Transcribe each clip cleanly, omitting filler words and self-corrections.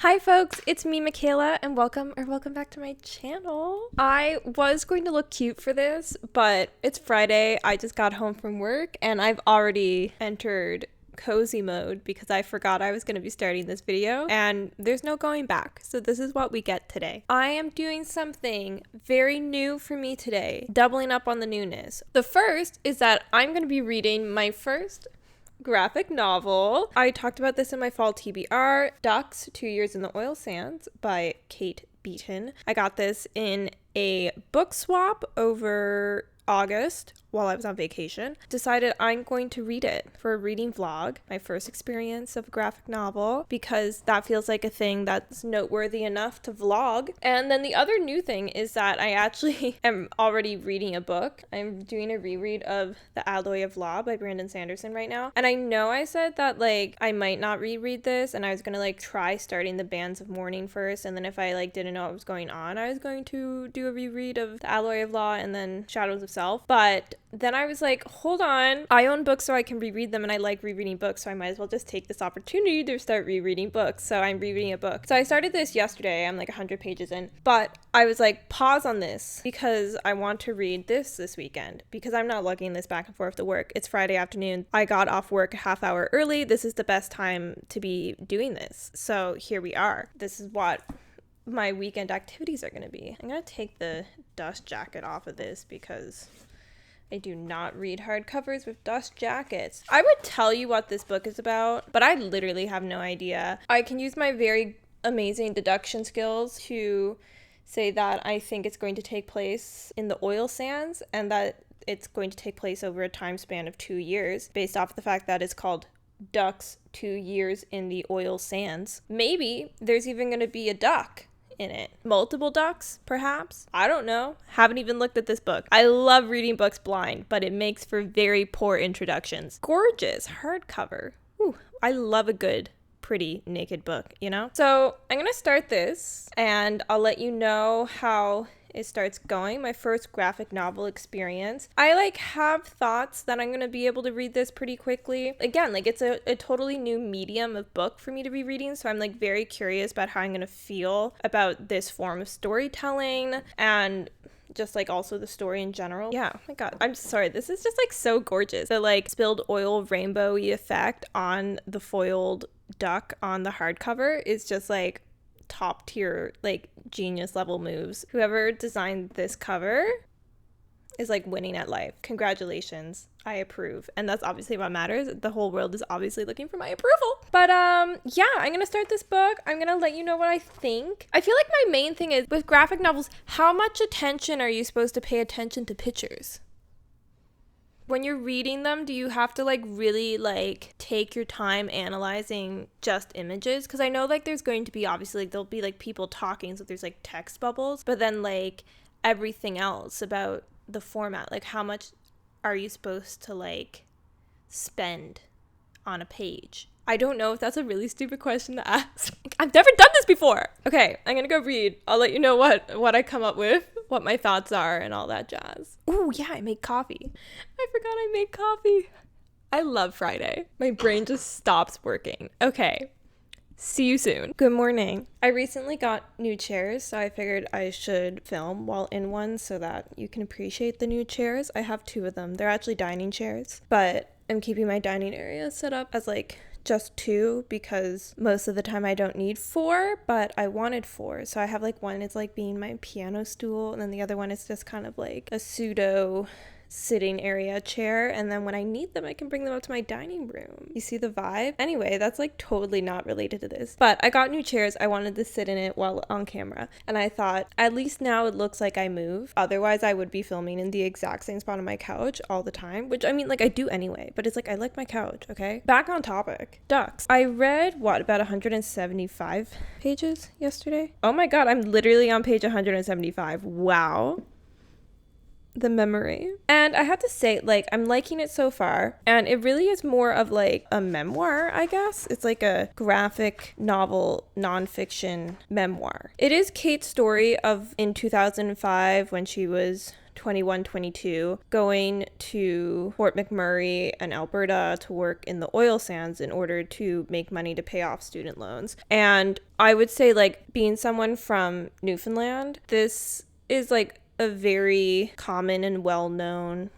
Hi folks, it's me, Michaela, and welcome back to my channel. I was going to look cute for this, but it's Friday. I just got home from work and I've already entered cozy mode because I forgot I was going to be starting this video and there's no going back. So this is what we get today. I am doing something very new for me today, doubling up on the newness. The first is that I'm going to be reading my first graphic novel. I talked about this in my fall TBR, Ducks, 2 Years in the Oil Sands by Kate Beaton. I got this in a book swap over August while I was on vacation. Decided I'm going to read it for a reading vlog, my first experience of a graphic novel, because that feels like a thing that's noteworthy enough to vlog. And then the other new thing is that I actually am already reading a book. I'm doing a reread of The Alloy of Law by Brandon Sanderson right now. And I know I said that I might not reread this and I was gonna try starting The Bands of Mourning first, and then if I didn't know what was going on, I was going to do a reread of The Alloy of Law and then Shadows of Self. But then I was like, hold on, I own books so I can reread them and I like rereading books, so I might as well just take this opportunity to start rereading books. So I'm rereading a book. So I started this yesterday. I'm 100 pages in, but I was pause on this because I want to read this weekend because I'm not lugging this back and forth to work. It's Friday afternoon. I got off work a half hour early. This is the best time to be doing this. So here we are. This is what my weekend activities are going to be. I'm going to take the dust jacket off of this because I do not read hardcovers with dust jackets. I would tell you what this book is about, but I literally have no idea. I can use my very amazing deduction skills to say that I think it's going to take place in the oil sands and that it's going to take place over a time span of 2 years based off of the fact that it's called Ducks, 2 Years in the Oil Sands. Maybe there's even going to be a duck in it. Multiple ducks, perhaps? I don't know. Haven't even looked at this book. I love reading books blind, but it makes for very poor introductions. Gorgeous hardcover. Ooh, I love a good, pretty naked book, you know? So I'm gonna start this and I'll let you know how it starts going. My first graphic novel experience. I have thoughts that I'm gonna be able to read this pretty quickly. Again, it's a totally new medium of book for me to be reading, so I'm very curious about how I'm gonna feel about this form of storytelling and just also the story in general. Yeah, oh my god, I'm sorry, this is just so gorgeous. The spilled oil rainbowy effect on the foiled duck on the hardcover is just top tier, genius level moves. Whoever designed this cover is winning at life. Congratulations. I approve. And that's obviously what matters. The whole world is obviously looking for my approval. But yeah, I'm gonna start this book. I'm gonna let you know what I think. I feel my main thing is with graphic novels, how much attention are you supposed to pay attention to pictures? When you're reading them, do you have to really take your time analyzing just images? Because I know there's going to be obviously there'll be people talking, so there's text bubbles, but then everything else about the format, how much are you supposed to spend on a page? I don't know if that's a really stupid question to ask. I've never done this before. Okay, I'm gonna go read. I'll let you know what I come up with, what my thoughts are, and all that jazz. Ooh, yeah, I made coffee. I forgot I made coffee. I love Friday. My brain just stops working. Okay, see you soon. Good morning. I recently got new chairs, so I figured I should film while in one so that you can appreciate the new chairs. I have 2 of them. They're actually dining chairs, but I'm keeping my dining area set up as just 2 because most of the time I don't need 4, but I wanted 4. So I have one is being my piano stool, and then the other one is just kind of a pseudo sitting area chair, and then when I need them I can bring them up to my dining room. You see the vibe? Anyway, that's totally not related to this, but I got new chairs. I wanted to sit in it while on camera, and I thought at least now it looks like I move. Otherwise I would be filming in the exact same spot on my couch all the time, which I mean I do anyway, but it's I like my couch. Okay, back on topic. Ducks. I read about 175 pages yesterday. Oh my god, I'm literally on page 175. Wow, the memory. And I have to say, I'm liking it so far, and it really is more of a memoir, I guess. It's a graphic novel nonfiction memoir. It is Kate's story of in 2005 when she was 21, 22, going to Fort McMurray and Alberta to work in the oil sands in order to make money to pay off student loans. And I would say, like, being someone from Newfoundland, this is like a very common and well-known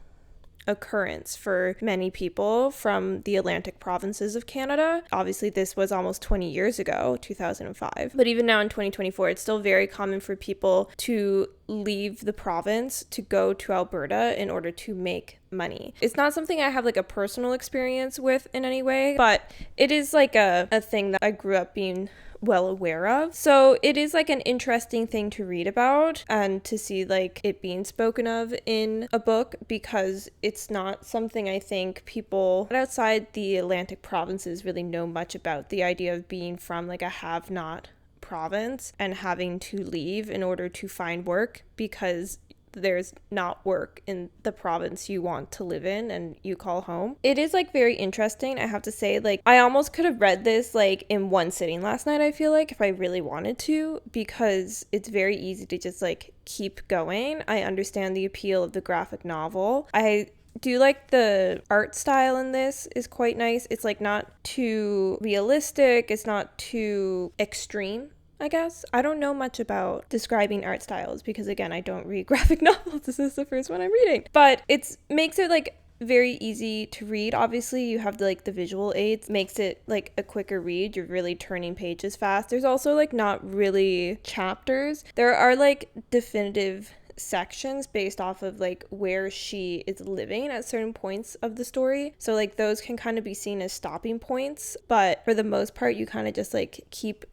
occurrence for many people from the Atlantic provinces of Canada. Obviously, this was almost 20 years ago, 2005. But even now in 2024, it's still very common for people to leave the province to go to Alberta in order to make money. It's not something I have like a personal experience with in any way, but it is like a thing that I grew up being well aware of. So it is like an interesting thing to read about and to see like it being spoken of in a book, because it's not something I think people outside the Atlantic provinces really know much about, the idea of being from like a have-not province and having to leave in order to find work because there's not work in the province you want to live in and you call home. It is like very interesting, I have to say. Like, I almost could have read this like in one sitting last night, I feel like, if I really wanted to, because it's very easy to just like keep going. I understand the appeal of the graphic novel. I do like the art style in this is quite nice. It's like not too realistic, it's not too extreme, I guess. I don't know much about describing art styles because, again, I don't read graphic novels. This is the first one I'm reading. But it makes it like very easy to read. Obviously, you have the visual aids, makes it like a quicker read. You're really turning pages fast. There's also like not really chapters. There are like definitive sections based off of like where she is living at certain points of the story. So like those can kind of be seen as stopping points. But for the most part, you kind of just like keep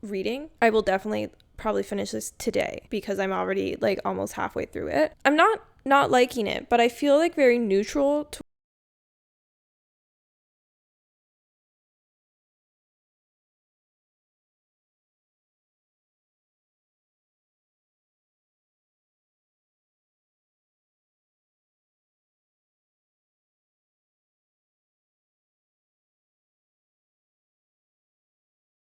reading. I will definitely probably finish this today because I'm already like almost halfway through it. I'm not liking it, but I feel like very neutral to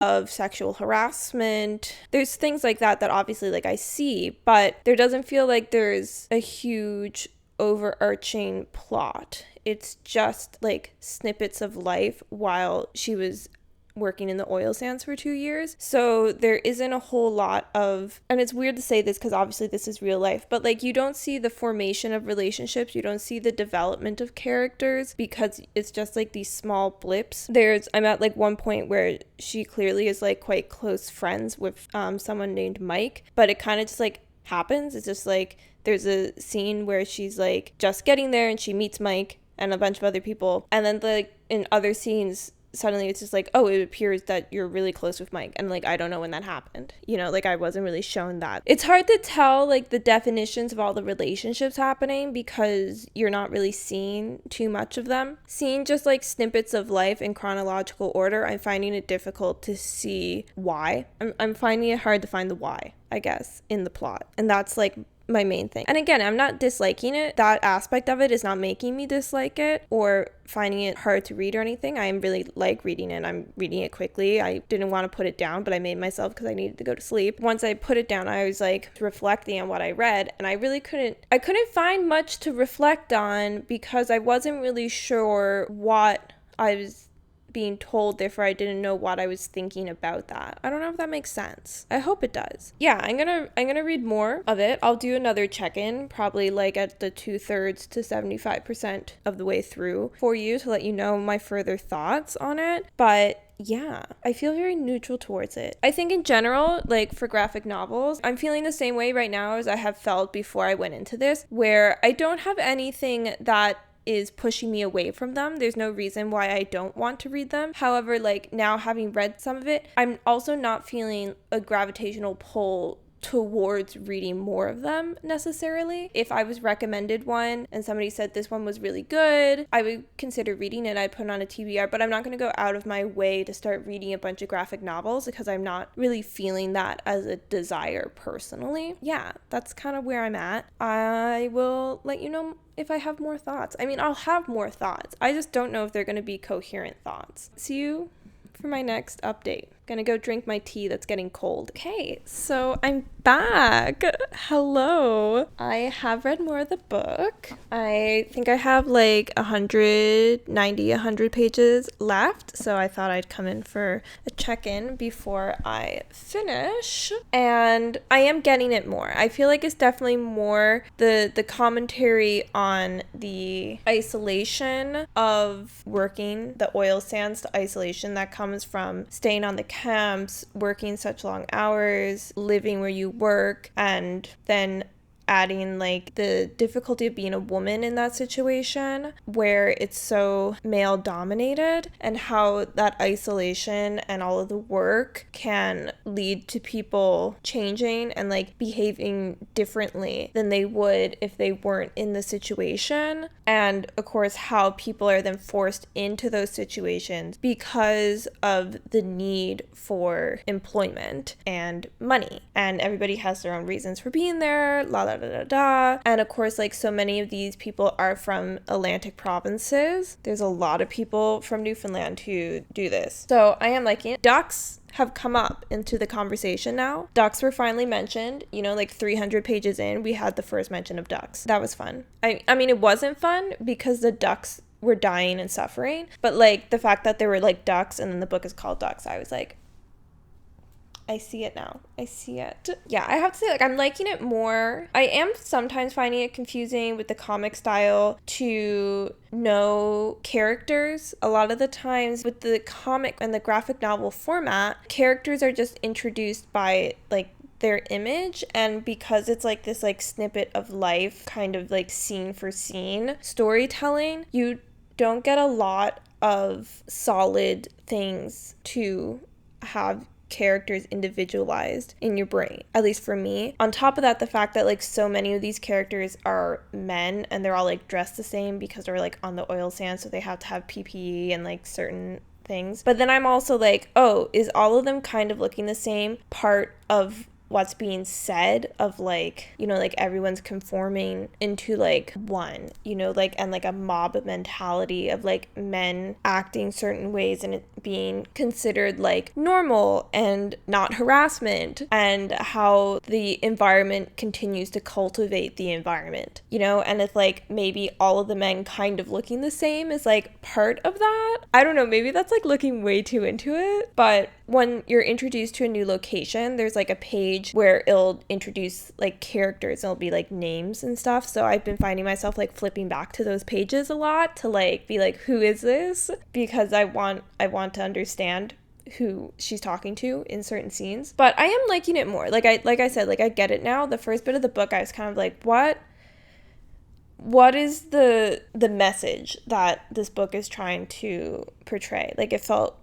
of sexual harassment. There's things like that obviously like I see, but there doesn't feel like there's a huge overarching plot. It's just like snippets of life while she was working in the oil sands for 2 years. So there isn't a whole lot of, and it's weird to say this because obviously this is real life, but like you don't see the formation of relationships, you don't see the development of characters because it's just like these small blips. I'm at like one point where she clearly is like quite close friends with someone named Mike, but it kind of just like happens. It's just like there's a scene where she's like just getting there and she meets Mike and a bunch of other people, and then like in other scenes suddenly it's just like, oh, it appears that you're really close with Mike, and like I don't know when that happened, you know, like I wasn't really shown that. It's hard to tell like the definitions of all the relationships happening because you're not really seeing too much of them. Seeing just like snippets of life in chronological order, I'm finding it difficult to see why. I'm finding it hard to find the why, I guess, in the plot, and that's like my main thing. And again, I'm not disliking it. That aspect of it is not making me dislike it or finding it hard to read or anything. I really like reading it. I'm reading it quickly. I didn't want to put it down, but I made myself because I needed to go to sleep. Once I put it down, I was like reflecting on what I read, and I couldn't find much to reflect on because I wasn't really sure what I was being told, therefore I didn't know what I was thinking about that. I don't know if that makes sense. I hope it does. Yeah, I'm gonna read more of it. I'll do another check-in probably like at the 2/3 to 75% of the way through for you to let you know my further thoughts on it. But yeah, I feel very neutral towards it. I think in general, like for graphic novels, I'm feeling the same way right now as I have felt before I went into this, where I don't have anything that is pushing me away from them. There's no reason why I don't want to read them. However, like now having read some of it, I'm also not feeling a gravitational pull towards reading more of them necessarily. If I was recommended one and somebody said this one was really good, I would consider reading it. I'd put it on a TBR, but I'm not going to go out of my way to start reading a bunch of graphic novels because I'm not really feeling that as a desire personally. Yeah, that's kind of where I'm at. I will let you know if I have more thoughts. I mean, I'll have more thoughts. I just don't know if they're going to be coherent thoughts. See you for my next update. Gonna go drink my tea that's getting cold. Okay, so I'm back. Hello. I have read more of the book. I think I have like 100 pages left, so I thought I'd come in for a check-in before I finish. And I am getting it more. I feel like it's definitely more the commentary on the isolation of working the oil sands, the isolation that comes from staying on the camps, working such long hours, living where you work, and then adding like the difficulty of being a woman in that situation where it's so male dominated, and how that isolation and all of the work can lead to people changing and like behaving differently than they would if they weren't in the situation. And of course how people are then forced into those situations because of the need for employment and money, and everybody has their own reasons for being there, and of course like so many of these people are from Atlantic provinces. There's a lot of people from Newfoundland who do this, so I am liking it. Ducks have come up into the conversation now. Ducks were finally mentioned, you know, like 300 pages in, we had the first mention of ducks. That was fun. I mean, it wasn't fun because the ducks were dying and suffering, but like the fact that there were like ducks and then the book is called Ducks, I was like, I see it now. I see it. Yeah, I have to say, like, I'm liking it more. I am sometimes finding it confusing with the comic style to know characters. A lot of the times with the comic and the graphic novel format, characters are just introduced by, like, their image, and because it's like this like snippet of life, kind of like scene for scene storytelling, you don't get a lot of solid things to have characters individualized in your brain, at least for me. On top of that, the fact that like so many of these characters are men and they're all like dressed the same because they're like on the oil sand, so they have to have PPE and like certain things. But then I'm also like, oh, is all of them kind of looking the same part of what's being said, of like, you know, like everyone's conforming into like one, you know, like, and like a mob mentality of like men acting certain ways and it being considered like normal and not harassment, and how the environment continues to cultivate the environment, you know, and it's like maybe all of the men kind of looking the same is like part of that. I don't know, maybe that's like looking way too into it, but when you're introduced to a new location, there's like a page where it'll introduce like characters and it'll be like names and stuff. So I've been finding myself like flipping back to those pages a lot to like be like, who is this? Because I want to understand who she's talking to in certain scenes. But I am liking it more. Like I said, like I get it now. The first bit of the book, I was kind of like, what is the message that this book is trying to portray? Like it felt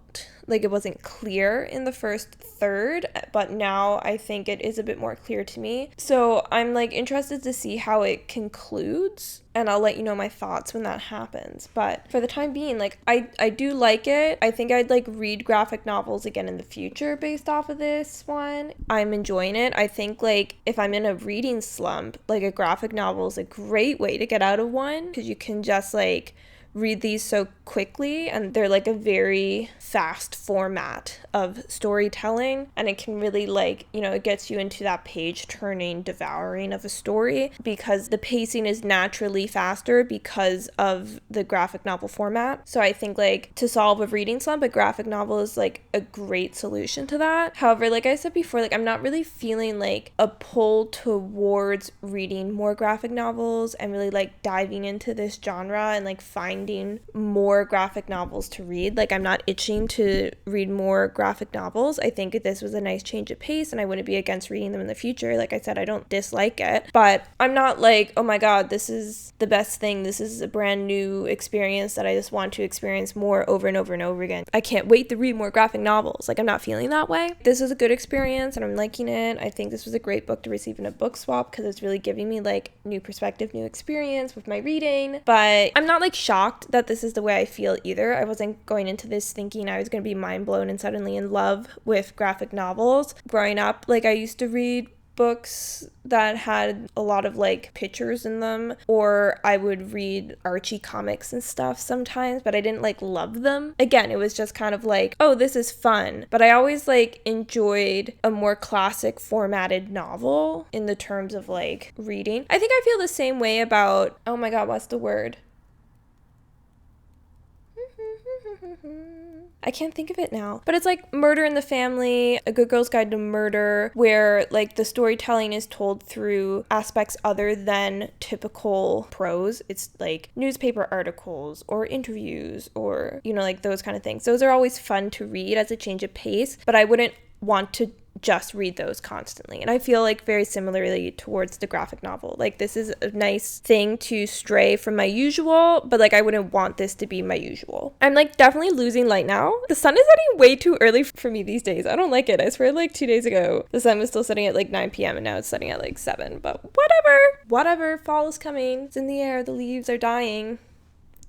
like it wasn't clear in the first third, but now I think it is a bit more clear to me. So I'm like interested to see how it concludes, and I'll let you know my thoughts when that happens. But for the time being, like I do like it. I think I'd like read graphic novels again in the future based off of this one. I'm enjoying it. I think like if I'm in a reading slump, like a graphic novel is a great way to get out of one, because you can just like read these so quickly, and they're like a very fast format of storytelling, and it can really like, you know, it gets you into that page turning devouring of a story because the pacing is naturally faster because of the graphic novel format. So I think like to solve a reading slump, a graphic novel is like a great solution to that. However, like I said before, like I'm not really feeling like a pull towards reading more graphic novels and really like diving into this genre and like finding more graphic novels to read. Like I'm not itching to read more graphic novels. I think this was a nice change of pace and I wouldn't be against reading them in the future. Like I said, I don't dislike it, but I'm not like, oh my god, this is the best thing, this is a brand new experience that I just want to experience more over and over and over again. I can't wait to read more graphic novels. Like I'm not feeling that way. This is a good experience and I'm liking it. I think this was a great book to receive in a book swap because it's really giving me like new perspective, new experience with my reading. But I'm not like shocked that this is the way I feel either. I wasn't going into this thinking I was going to be mind blown and suddenly in love with graphic novels. Growing up, like I used to read books that had a lot of like pictures in them, or I would read Archie comics and stuff sometimes, but I didn't like love them. Again, it was just kind of like, oh, this is fun. But I always like enjoyed a more classic formatted novel in the terms of like reading. I think I feel the same way about, oh my god, what's the word? I can't think of it now, but it's like Murder in the Family, A Good Girl's Guide to Murder, where like the storytelling is told through aspects other than typical prose. It's like newspaper articles or interviews or, you know, like those kind of things. Those are always fun to read as a change of pace, but I wouldn't want to just read those constantly. And I feel like very similarly towards the graphic novel. Like this is a nice thing to stray from my usual, but like I wouldn't want this to be my usual. I'm like definitely losing light now. The sun is setting way too early for me these days. I don't like it. I swear like 2 days ago, the sun was still setting at like 9 p.m. and now it's setting at like 7, but whatever. Fall is coming. It's in the air. The leaves are dying.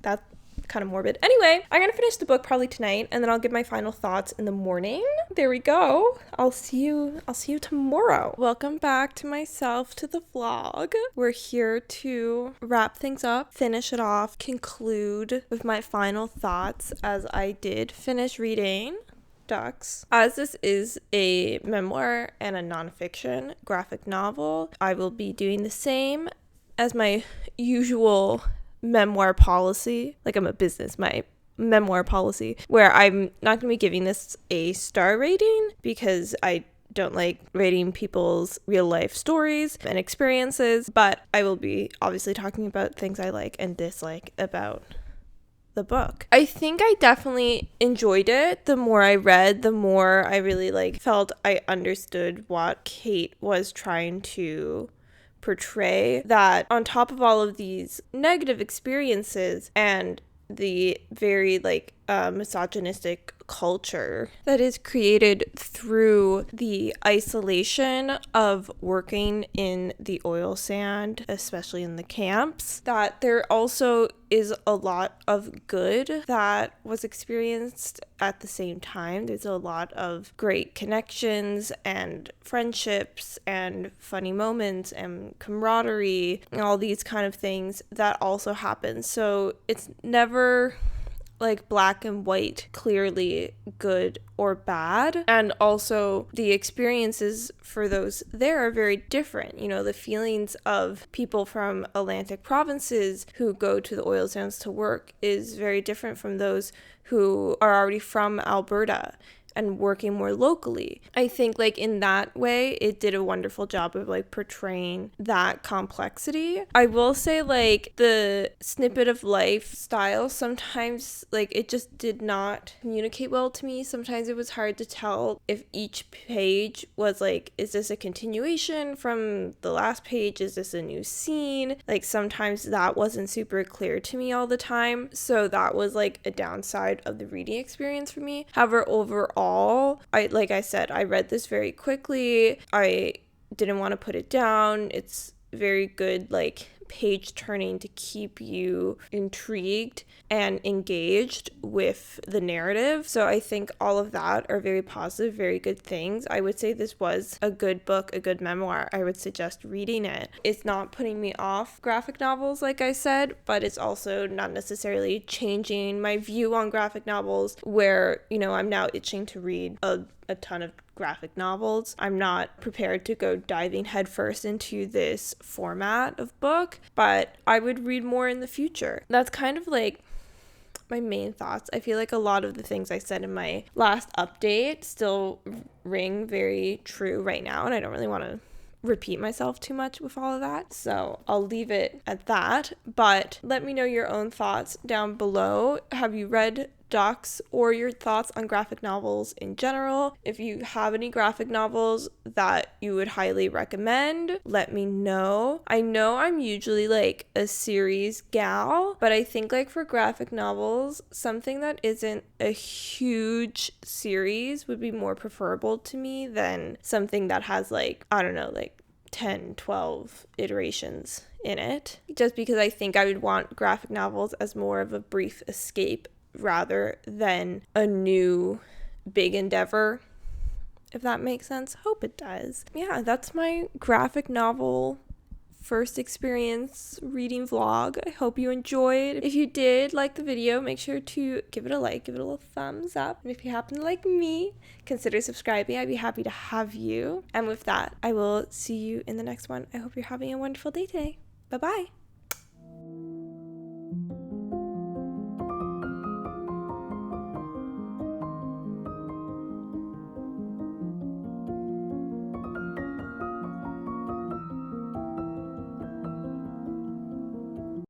That's kind of morbid. Anyway, I'm gonna finish the book probably tonight, and then I'll give my final thoughts in the morning. There we go. I'll see you tomorrow. Welcome back to myself to the vlog. We're here to wrap things up, finish it off, conclude with my final thoughts as I did finish reading Ducks. As this is a memoir and a nonfiction graphic novel, I will be doing the same as my usual memoir policy. Like I'm a business, my memoir policy, where I'm not going to be giving this a star rating because I don't like rating people's real life stories and experiences, but I will be obviously talking about things I like and dislike about the book. I think I definitely enjoyed it. The more I read, the more I really like felt I understood what Kate was trying to portray, that on top of all of these negative experiences and the very like misogynistic culture that is created through the isolation of working in the oil sand, especially in the camps, that there also is a lot of good that was experienced at the same time. There's a lot of great connections and friendships and funny moments and camaraderie and all these kind of things that also happen. So it's never like black and white, clearly good or bad. And also the experiences for those there are very different. You know, the feelings of people from Atlantic provinces who go to the oil sands to work is very different from those who are already from Alberta and working more locally. I think like in that way, it did a wonderful job of like portraying that complexity. I will say like the snippet of lifestyle, sometimes like it just did not communicate well to me. Sometimes it was hard to tell if each page was like, is this a continuation from the last page? Is this a new scene? Like sometimes that wasn't super clear to me all the time. So that was like a downside of the reading experience for me. However, overall, like I said, I read this very quickly. I didn't want to put it down. It's very good, like page turning to keep you intrigued and engaged with the narrative. So I think all of that are very positive, very good things. I would say this was a good book, a good memoir. I would suggest reading it. It's not putting me off graphic novels, like I said, but it's also not necessarily changing my view on graphic novels where, you know, I'm now itching to read a ton of graphic novels. I'm not prepared to go diving headfirst into this format of book, but I would read more in the future. That's kind of like my main thoughts. I feel like a lot of the things I said in my last update still ring very true right now, and I don't really want to repeat myself too much with all of that, so I'll leave it at that. But let me know your own thoughts down below. Have you read Ducks, or your thoughts on graphic novels in general? If you have any graphic novels that you would highly recommend, let me know. I know I'm usually like a series gal, but I think like for graphic novels, something that isn't a huge series would be more preferable to me than something that has like, I don't know, like 10, 12 iterations in it. Just because I think I would want graphic novels as more of a brief escape rather than a new big endeavor. if that makes sense. Hope it does. Yeah, that's my graphic novel first experience reading vlog. I hope you enjoyed. If you did like the video, make sure to give it a like, give it a little thumbs up. And if you happen to like me, consider subscribing. I'd be happy to have you. And with that, I will see you in the next one. I hope you're having a wonderful day today. Bye-bye.